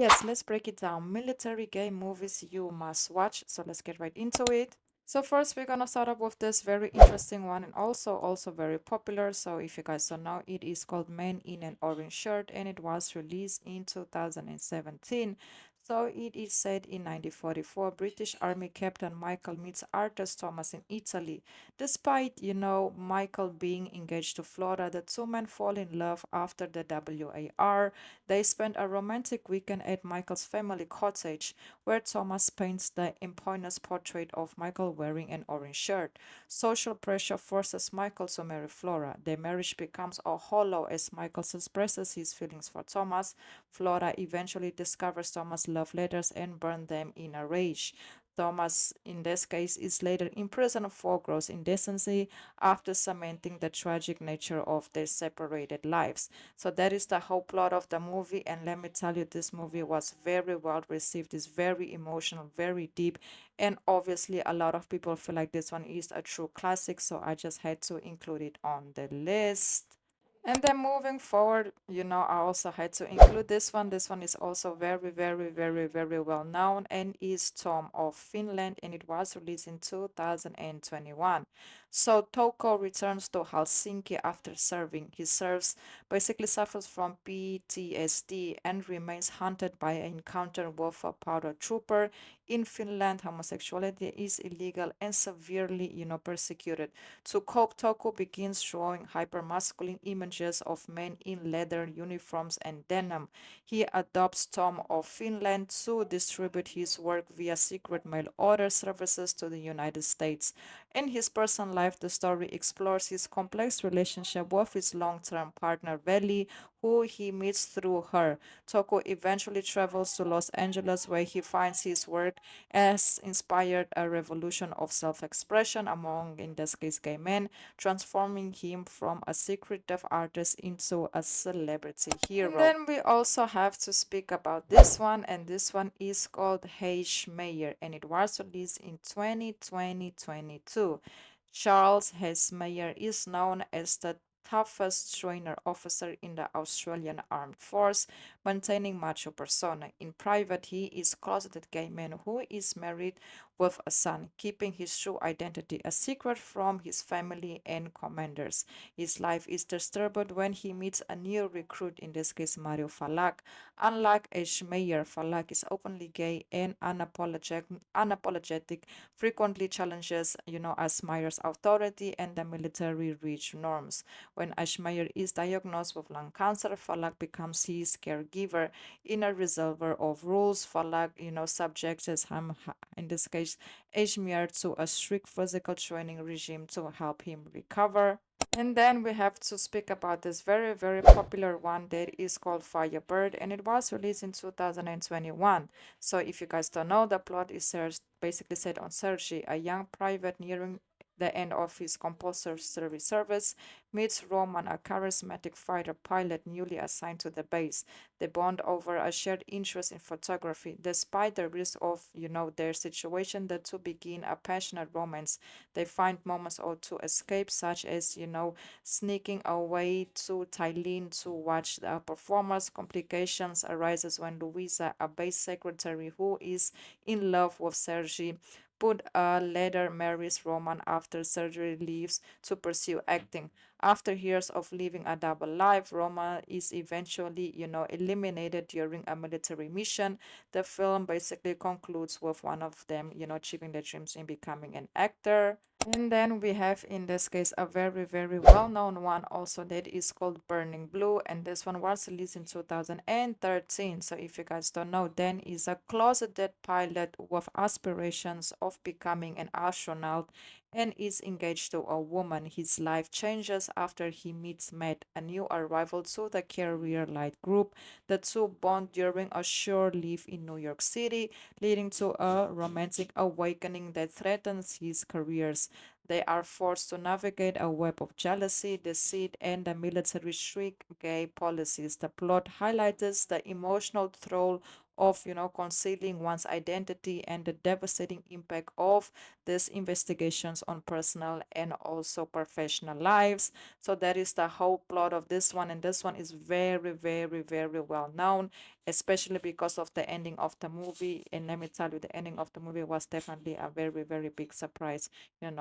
Yes, let's break it down. Military gay movies you must watch. So let's get right into it. So first we're gonna start up with this very interesting one and also very popular. So if you guys don't know, it is called Man in an Orange Shirt and it was released in 2017. So it is said in 1944, British Army Captain Michael meets Arthur Thomas in Italy. Despite, Michael being engaged to Flora, the two men fall in love after the WAR. They spend a romantic weekend at Michael's family cottage, where Thomas paints the eponymous portrait of Michael wearing an orange shirt. Social pressure forces Michael to marry Flora. Their marriage becomes a hollow as Michael expresses his feelings for Thomas. Flora eventually discovers Thomas' love letters and burns them in a rage. Thomas, in this case, is later imprisoned for gross indecency after cementing the tragic nature of their separated lives. So that is the whole plot of the movie. And let me tell you, this movie was very well received. It's very emotional, very deep. And obviously, a lot of people feel like this one is a true classic. So I just had to include it on the list. And then moving forward, I also had to include this one. This one is also very well known and is Tom of Finland, and it was released in 2021. So Toko returns to Helsinki after serving. He basically suffers from PTSD and remains haunted by an encounter with a powder trooper. In Finland, homosexuality is illegal and severely, persecuted. To cope, Toko begins drawing hypermasculine images of men in leather uniforms and denim. He adopts Tom of Finland to distribute his work via secret mail order services to the United States. In his personal life, the story explores his complex relationship with his long term partner, Veli, who he meets through her. Toko eventually travels to Los Angeles, where he finds his work has inspired a revolution of self expression among, in this case, gay men, transforming him from a secretive artist into a celebrity hero. And then we also have to speak about this one, and this one is called Eismayer, and it was released in 2022. Charles Eismayer is known as the toughest trainer officer in the Australian Armed Force, maintaining macho persona. In private, he is closeted gay man who is married with a son, keeping his true identity a secret from his family and commanders. His life is disturbed when he meets a new recruit, in this case Mario Falak. Unlike Schmeier, Falak is openly gay and unapologetic, frequently challenges, Ashmeyer's authority and the military rich norms. When Ashmeyer is diagnosed with lung cancer, Falak becomes his caregiver. In a reservoir of rules, Falak, subjects him, in this case, Ashmeyer, to a strict physical training regime to help him recover. And then we have to speak about this very popular one that is called Firebird, and it was released in 2021. So if you guys don't know, the plot is basically set on Sergei, a young private nearing the end of his compulsory service, meets Roman, a charismatic fighter pilot newly assigned to the base. They bond over a shared interest in photography. Despite the risk of, their situation, the two begin a passionate romance. They find moments or to escape, such as, sneaking away to Thailand to watch the performers. Complications arises when Louisa, a base secretary who is in love with Sergi, but later marries Roman after surgery leaves to pursue acting. After years of living a double life, Roma is eventually, eliminated during a military mission. The film basically concludes with one of them, achieving their dreams in becoming an actor. And then we have, in this case, a very well known one also that is called Burning Blue. And this one was released in 2013. So if you guys don't know, Dan is a closeted pilot with aspirations of becoming an astronaut and is engaged to a woman. His life changes after he meets Matt, a new arrival to the Career Light group. The two bond during a short live in New York City, leading to a romantic awakening that threatens his careers. They are forced to navigate a web of jealousy, deceit, and the military strict gay policies. The plot highlights the emotional toll of, concealing one's identity and the devastating impact of these investigations on personal and also professional lives. So that is the whole plot of this one, and this one is very well known. especially because of the ending of the movie. And let me tell you, the ending of the movie was definitely a very, very big surprise,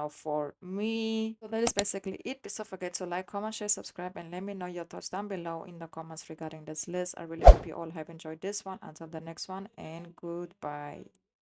for me. So that is basically it. Please don't forget to like, comment, share, subscribe, and let me know your thoughts down below in the comments regarding this list. I really hope you all have enjoyed this one. Until the next one, and goodbye.